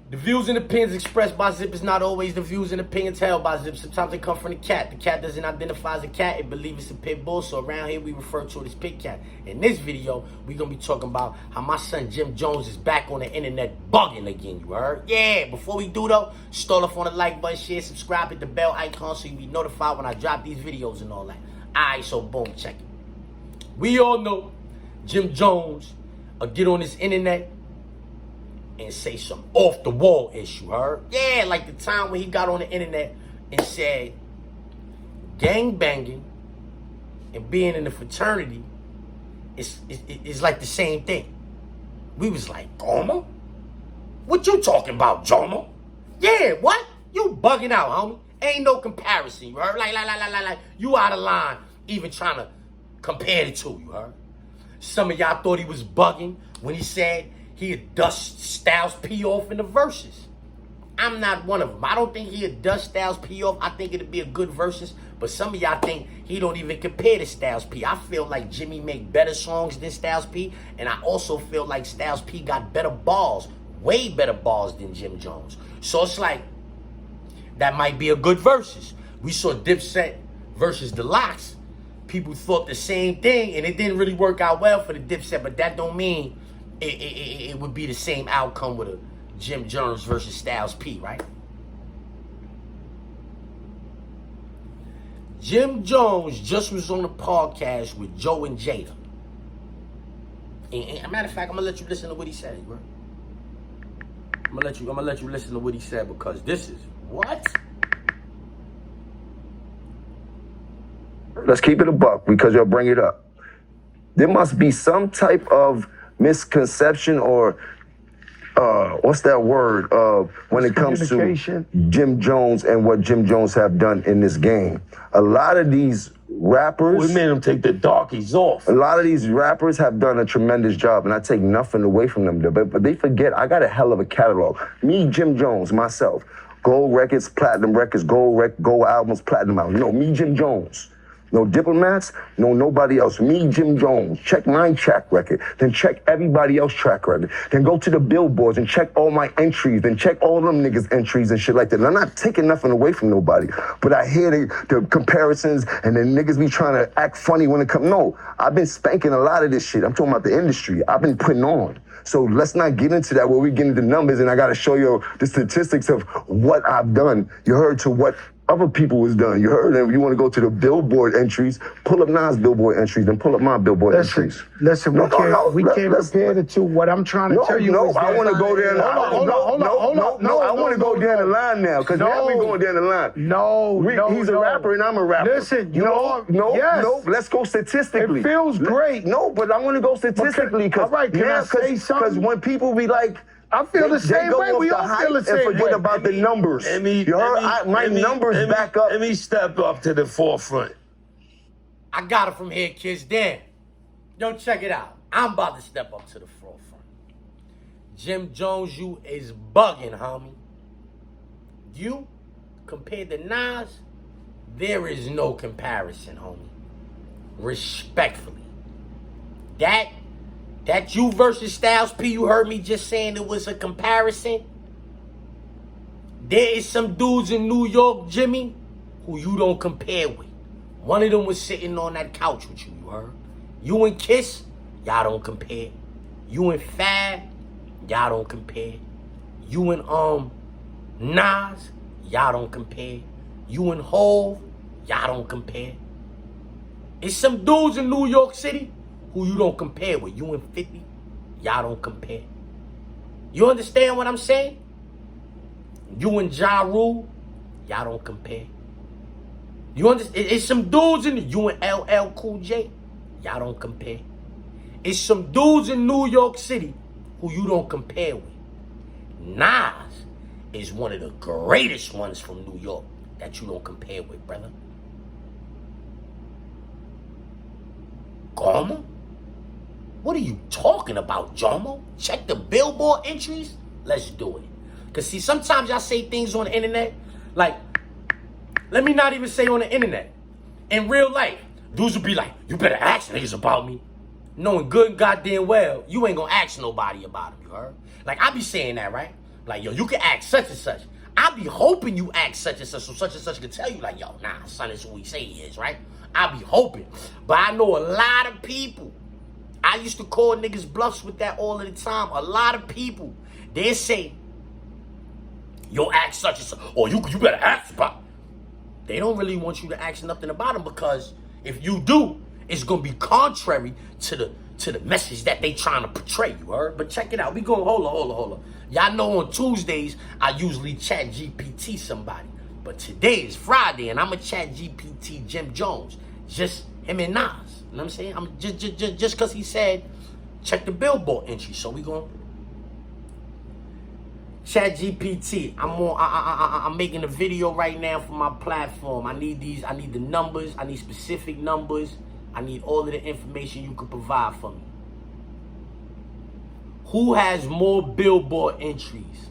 The views and opinions expressed by Zip is not always the views and opinions held by Zip. Sometimes they come from the cat. The cat doesn't identify as a cat. It believes it's a pit bull. So around here, we refer to it as pit cat. In this video, we're going to be talking about how my son Jim Jones is back on the internet bugging again, you heard? Yeah, before we do though, start off on the like button, share, subscribe, hit the bell icon so you'll be notified when I drop these videos and all that. Alright, so boom, check it. We all know Jim Jones will get on this internet and say some off-the-wall issue, heard? Yeah, like the time when he got on the internet and said gang banging and being in the fraternity is like the same thing. We was like, Jomo? What you talking about, Jomo? Yeah, what? You bugging out, homie. Ain't no comparison, you heard? Like, you out of line even trying to compare the two, you heard? Some of y'all thought he was bugging when he said he'd dust Styles P off in the verses. I'm not one of them. I don't think he'd dust Styles P off. I think it'd be a good verses. But some of y'all think he don't even compare to Styles P. I feel like Jimmy make better songs than Styles P. And I also feel like Styles P got better balls. Way better balls than Jim Jones. So it's like, that might be a good verses. We saw Dipset versus The Lox. People thought the same thing. And it didn't really work out well for the Dipset. But that don't mean it would be the same outcome with a Jim Jones versus Styles P, right? Jim Jones just was on a podcast with Joe and Jada. And as a matter of fact, I'm gonna let you listen to what he said, bro. I'm gonna let you listen to what he said because this is what? Let's keep it a buck because you'll bring it up. There must be some type of misconception or what's that word when it comes to Jim Jones and what Jim Jones have done in this game. A lot of these rappers, we made him take the darkies off. A lot of these rappers have done a tremendous job, and I take nothing away from them. But they forget I got a hell of a catalog. Me, Jim Jones, myself, gold records, platinum records, gold albums, platinum albums. No, me, Jim Jones. No diplomats, no nobody else. Me, Jim Jones. Check my track record, then check everybody else's track record. Then go to the billboards and check all my entries, then check all them niggas' entries and shit like that. And I'm not taking nothing away from nobody, but I hear the comparisons and then niggas be trying to act funny when it comes. No, I've been spanking a lot of this shit. I'm talking about the industry. I've been putting on. So let's not get into that where we get into numbers and I got to show you the statistics of what I've done. You heard to what other people was done. You heard them. You want to go to the billboard entries, pull up Nas billboard entries, then pull up my billboard entries. Listen, we can't compare the two. What I'm trying to tell you is I want to go there. I want to go down the line now because now we're going down the line. He's a rapper and I'm a rapper. Listen, let's go statistically. It feels great. No, but I want to go statistically because when people be like, I feel the same way. We all feel the same way. And forget about the numbers. My numbers back up. Let me step up to the forefront. I got it from here, kids. Damn. Yo, check it out. I'm about to step up to the forefront. Jim Jones, you is bugging, homie. You, compared to Nas, there is no comparison, homie. Respectfully. That you versus Styles P, you heard me just saying it was a comparison. There is some dudes in New York, Jimmy, who you don't compare with. One of them was sitting on that couch with you, you heard? You and Kiss, y'all don't compare. You and Fab, y'all don't compare. You and Nas, y'all don't compare. You and Hov, y'all don't compare. It's some dudes in New York City who you don't compare with. You and 50, y'all don't compare. You understand what I'm saying? You and Ja Rule, y'all don't compare. You understand? It's some dudes in you and LL Cool J, y'all don't compare. It's some dudes in New York City who you don't compare with. Nas is one of the greatest ones from New York that you don't compare with, brother. Jomo? What are you talking about, Jomo? Check the billboard entries? Let's do it. Because, see, sometimes y'all say things on the internet, like, let me not even say on the internet. In real life, dudes will be like, you better ask niggas about me. Knowing good and goddamn well, you ain't gonna ask nobody about him, you heard? Like, I be saying that, right? Like, yo, you can act such and such. I be hoping you act such and such, so such and such can tell you, like, yo, nah, son, is who he say he is, right? I be hoping. But I know a lot of people. I used to call niggas bluffs with that all of the time. A lot of people, they say, yo, act such and such, or you better act about. They don't really want you to ask nothing about them, because if you do, it's gonna be contrary to the message that they trying to portray, you heard? But check it out. We going, hold on. Y'all know on Tuesdays, I usually chat GPT somebody. But today is Friday, and I'ma chat GPT Jim Jones. Just him and Nas. You know what I'm saying? I'm just because he said, check the Billboard entry. So we going chat GPT. I'm making a video right now for my platform. I need the numbers. I need specific numbers. I need all of the information you can provide for me. Who has more Billboard entries?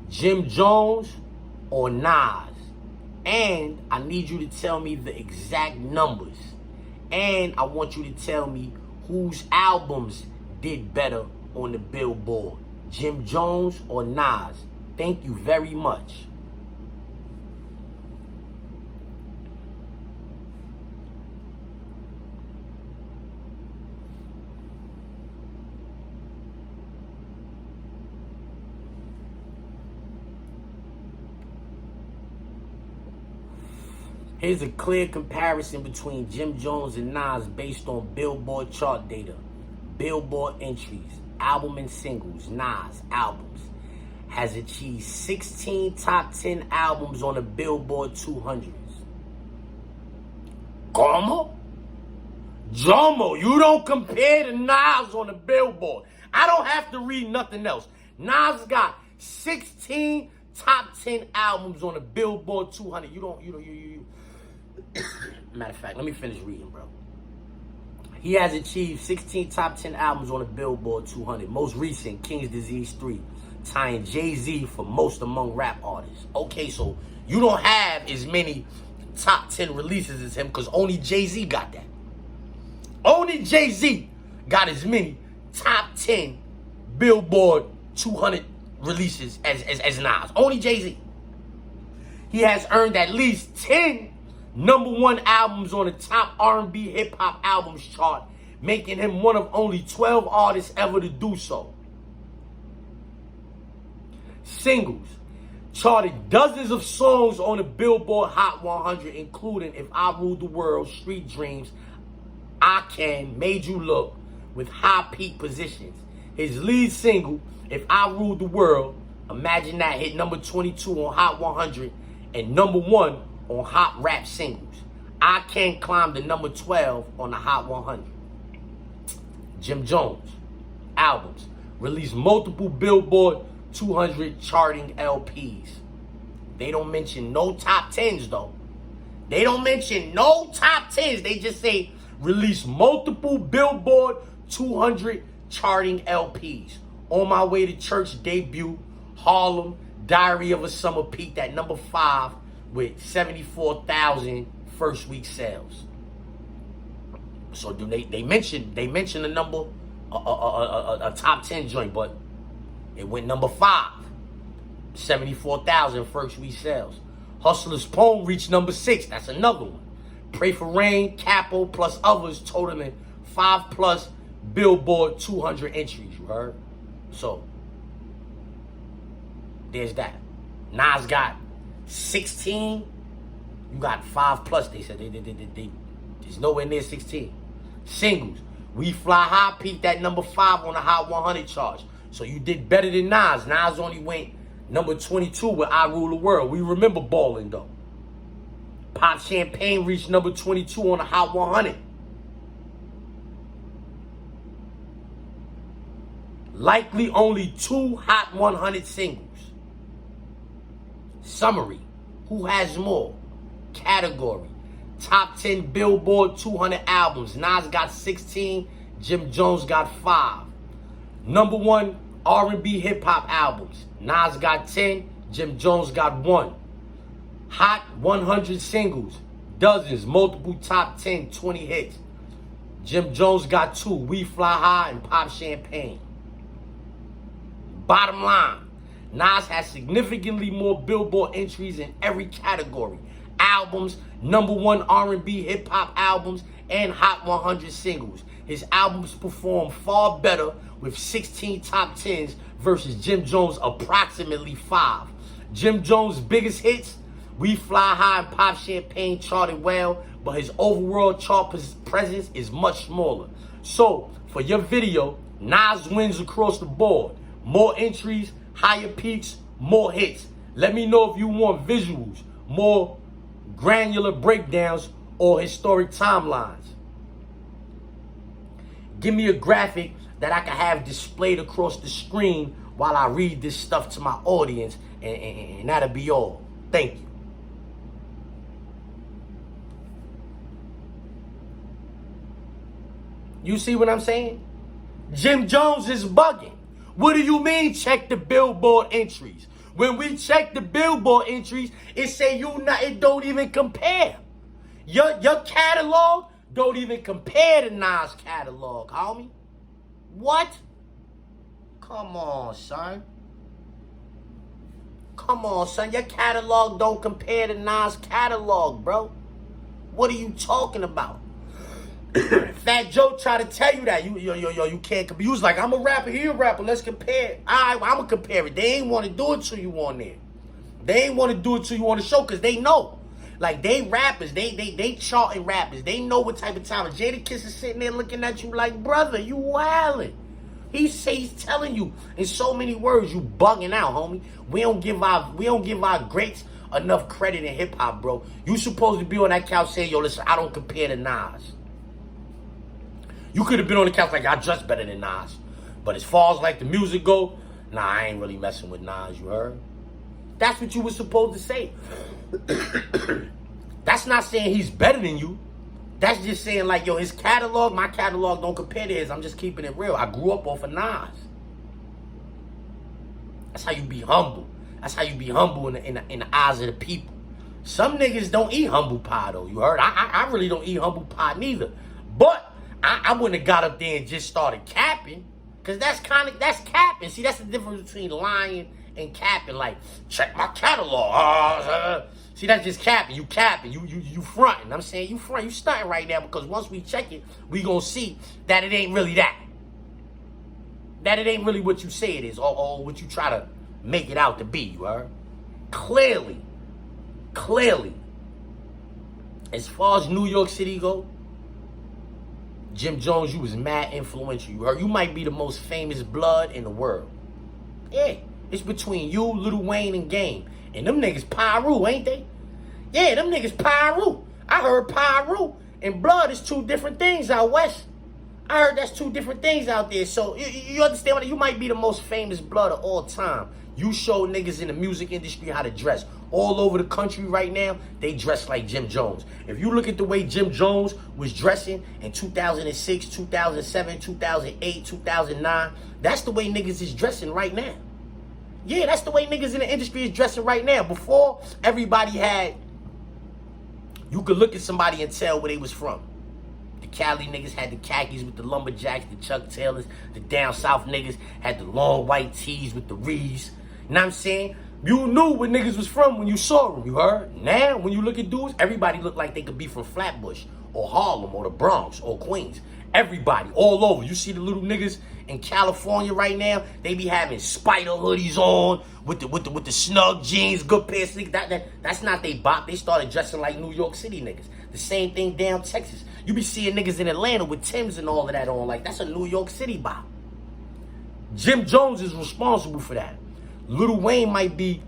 Jim Jones or Nas? And I need you to tell me the exact numbers. And I want you to tell me whose albums did better on the Billboard. Jim Jones or Nas? Thank you very much. Here's a clear comparison between Jim Jones and Nas based on Billboard chart data. Billboard entries, album and singles. Nas albums has achieved 16 top 10 albums on the Billboard 200s. Como? Jomo, you don't compare to Nas on the Billboard. I don't have to read nothing else. Nas got 16 top 10 albums on the Billboard 200. You Matter of fact, let me finish reading, bro. He has achieved 16 top 10 albums on the Billboard 200. Most recent, King's Disease 3, tying Jay-Z for most among rap artists. Okay, so you don't have as many top 10 releases as him, because only Jay-Z got that. Only Jay-Z got as many top 10 Billboard 200 releases as Nas. Only Jay-Z. He has earned at least 10 #1 albums on the top R&B hip-hop albums chart, making him one of only 12 artists ever to do so. Singles. Charted dozens of songs on the Billboard Hot 100, including If I Ruled the World, Street Dreams, I Can, Made You Look, with high peak positions. His lead single, If I Ruled the World, imagine that, hit number 22 on Hot 100 and #1 on Hot Rap Singles. I Can climbed to number 12 on the Hot 100. Jim Jones albums released multiple Billboard 200 charting LPs. They don't mention no top 10s though. They don't mention no top 10s. They just say release multiple Billboard 200 charting LPs. On My Way to Church debut, Harlem, Diary of a Summer peaked at number 5 with 74,000 first week sales. So do they mention a number, a top 10 joint, but it went number 5, 74,000 first week sales. Hustler's Poem reached number 6. That's another one. Pray for Rain, Capo, plus others totaling 5+ Billboard 200 entries. You heard? So there's that. Nas got 16. You got 5+. They said they there's nowhere near 16. Singles. We Fly High peaked at number 5 on the Hot 100 charts. So you did better than Nas. Nas only went number 22 with I Rule the World. We remember Ballin' though. Pop Champagne reached number 22 on the Hot 100. Likely only 2 Hot 100 singles. Summary. Who has more? Category. Top 10 Billboard 200 albums. Nas got 16. Jim Jones got 5. #1 R&B hip-hop albums. Nas got 10. Jim Jones got 1. Hot 100 singles. Dozens. Multiple top 10, 20 hits. Jim Jones got 2. We Fly High and Pop Champagne. Bottom line. Nas has significantly more Billboard entries in every category. Albums, #1 R&B hip-hop albums, and Hot 100 singles. His albums perform far better with 16 top 10s versus Jim Jones' approximately 5. Jim Jones' biggest hits, We Fly High and Pop Champagne, charted well, but his overall chart presence is much smaller. So, for your video, Nas wins across the board. More entries, higher peaks, more hits. Let me know if you want visuals, more granular breakdowns, or historic timelines. Give me a graphic that I can have displayed across the screen while I read this stuff to my audience, and that'll be all. Thank you. You see what I'm saying? Jim Jones is bugging. What do you mean check the Billboard entries? When we check the Billboard entries, it say it don't even compare. Your catalog don't even compare to Nas' catalog, homie. What? Come on, son. Come on, son. Your catalog don't compare to Nas' catalog, bro. What are you talking about? Fat Joe tried to tell you that. You can't compare. You was like, I'm a rapper, he a rapper, let's compare. All right, I'm going to compare it. They ain't want to do it to you on there. They ain't want to do it to you on the show because they know. Like, they rappers, they charting rappers. They know what type of talent. Jadakiss is sitting there looking at you like, brother, you wildin'. He's telling you in so many words, you bugging out, homie. We don't give our greats enough credit in hip hop, bro. You supposed to be on that couch saying, yo, listen, I don't compare to Nas. You could have been on the couch like, I dress better than Nas. But as far as like the music go, nah, I ain't really messing with Nas, you heard? That's what you were supposed to say. That's not saying he's better than you. That's just saying like, yo, his catalog, my catalog don't compare to his. I'm just keeping it real. I grew up off of Nas. That's how you be humble. That's how you be humble in the eyes of the people. Some niggas don't eat humble pie though, you heard? I really don't eat humble pie neither. But I wouldn't have got up there and just started capping. Because that's capping. See, that's the difference between lying and capping. Like, check my catalog. See, that's just capping. You capping. You fronting. I'm saying you front. You stunting right now because once we check it, we going to see that it ain't really that. That it ain't really what you say it is or what you try to make it out to be, you heard? Clearly, as far as New York City go, Jim Jones, you was mad influential. You heard? You might be the most famous blood in the world. Yeah, it's between you, Lil Wayne, and Game. And them niggas Pyru, ain't they? Yeah, them niggas Pyru. I heard Pyru and blood is two different things out west. I heard that's two different things out there. So you understand what? You might be the most famous blood of all time. You show niggas in the music industry how to dress. All over the country right now, they dress like Jim Jones. If you look at the way Jim Jones was dressing in 2006, 2007, 2008, 2009, that's the way niggas is dressing right now. Yeah, that's the way niggas in the industry is dressing right now. Before, everybody had, you could look at somebody and tell where they was from. The Cali niggas had the khakis with the lumberjacks, the Chuck Taylors. The down south niggas had the long white tees with the Rees. You know what I'm saying? You knew where niggas was from when you saw them, you heard? Now, when you look at dudes, everybody look like they could be from Flatbush or Harlem or the Bronx or Queens. Everybody, all over. You see the little niggas in California right now, they be having spider hoodies on with the snug jeans, good pair of sneakers. That's not they bop. They started dressing like New York City niggas. The same thing down Texas. You be seeing niggas in Atlanta with Timbs and all of that on. Like, that's a New York City bop. Jim Jones is responsible for that. Lil Wayne might be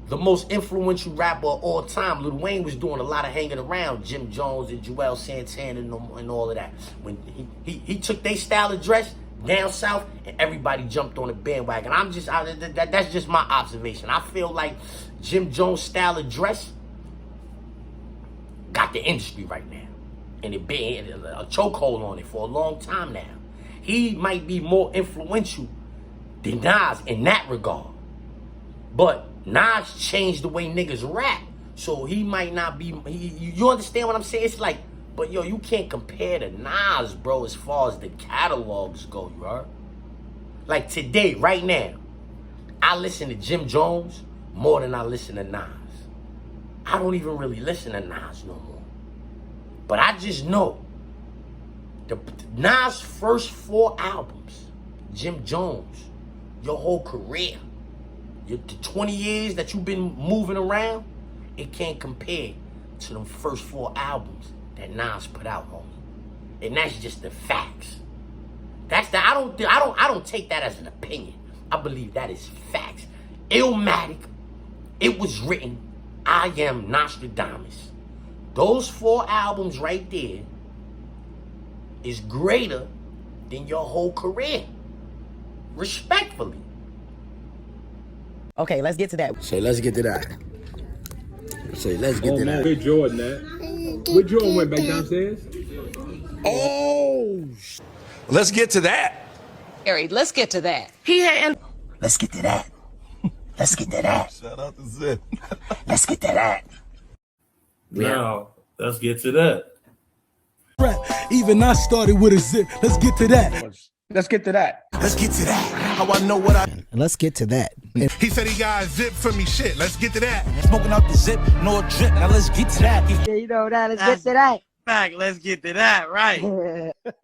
the most influential rapper of all time. Lil Wayne was doing a lot of hanging around Jim Jones and Joel Santana and all of that. When he took their style of dress down south and everybody jumped on the bandwagon. That's just my observation. I feel like Jim Jones' style of dress got the industry right now. And it been a chokehold on it for a long time now. He might be more influential than Nas in that regard. But Nas changed the way niggas rap. So he might not be, you understand what I'm saying? It's like, but yo, you can't compare to Nas, bro, as far as the catalogs go, you heard? Like today, right now, I listen to Jim Jones more than I listen to Nas. I don't even really listen to Nas no more. But I just know the Nas' first 4 albums, Jim Jones, your whole career, the 20 years that you've been moving around, it can't compare to them first 4 albums that Nas put out, homie. And that's just the facts. I don't take that as an opinion. I believe that is facts. Illmatic, it was written, I Am Nostradamus. Those 4 albums right there is greater than your whole career. Respectfully. Okay, let's get to that. So let's get to that. Where Jordan at? Where Jordan went back downstairs? Oh, Let's get to that. Let's get to that. let's get to that. Let's get to that. Shout out to Zip. Let's get to that. Now, let's get to that. Even I started with a zip. Let's get to that. Let's get to that. Let's get to that. How I know what I. Let's get to that. He said he got a zip for me. Shit. Let's get to that. Smoking out the zip, no drip. Now let's get to that. You know that. Let's get to that. Fact, let's get to that, right?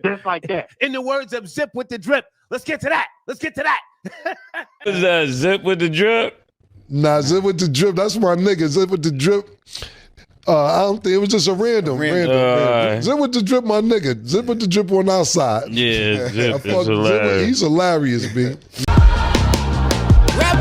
Just like that. In the words of Zip with the Drip, let's get to that. Let's get to that. Is that Zip with the Drip? Nah, Zip with the Drip. That's my nigga. Zip with the Drip. I don't think it was just a random. Zip with the Drip, my nigga. Zip with the Drip on our side. Yeah, Zip is Zip, hilarious. he's hilarious, B. Rap